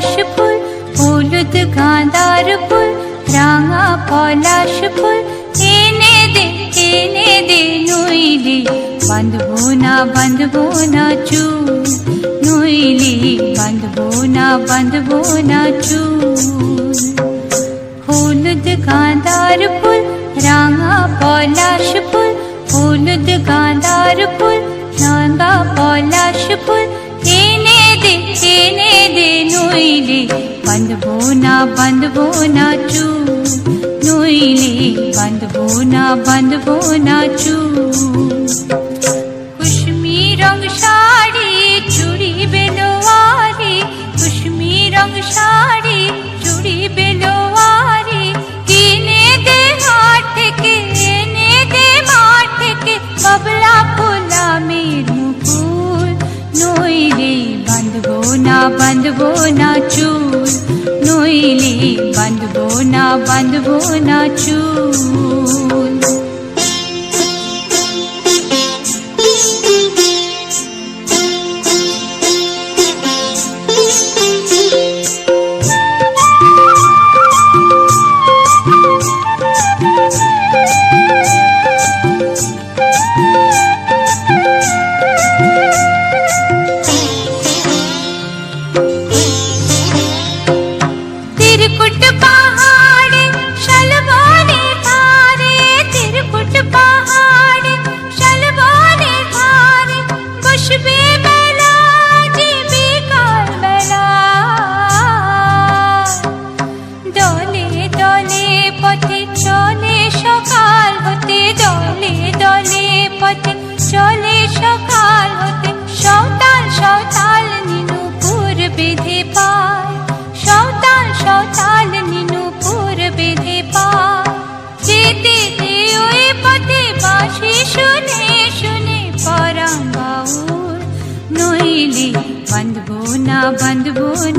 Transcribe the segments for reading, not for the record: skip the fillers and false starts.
পলাশ ফুল, হলুদ গাঁদার ফুল, রাঙা পলাশ ফুল এনে দে নইলে বাঁধবো না চুল, নইলে বাঁধবো না চুল। হলুদ গাঁদার ফুল, রাঙা পলাশ ফুল, হলুদ গাঁদার ফুল, রাঙা পলাশ ফুল এনে দে নইলে বাঁধবো না চুল, নইলে বাঁধবো না চুল। কুসুমি রং শাড়ি চুড়ি বেলোয়ারি, কুসুমি রং শাড়ি চুড়ি বেলোয়ারি কিনে দে হাট থেকে, এনে দে মাঠ থেকে বাবলা ফুলামের মুকুল, নইলে বাঁধবো না চুল, নইলে বাঁধবো না চুল। तिरकुट पहाड़े शलवाने धारे, तिरकुट पहाड़े शलवाने धारे बसबे बेला जी बिकाल बेला, दले दले पथे चले सकाल होते, दले दले पथे चले सकाल होते सौताल नीनुपुर बेधे पाय, सौताल नीनुपुर बेधे पाय। যেতে দে ওই পথে বাঁশি শুনে পরাণ বাউল, নইলে বাঁধবো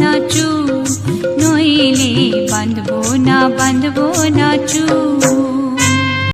না চুল, নইলে বাঁধবো না চুল।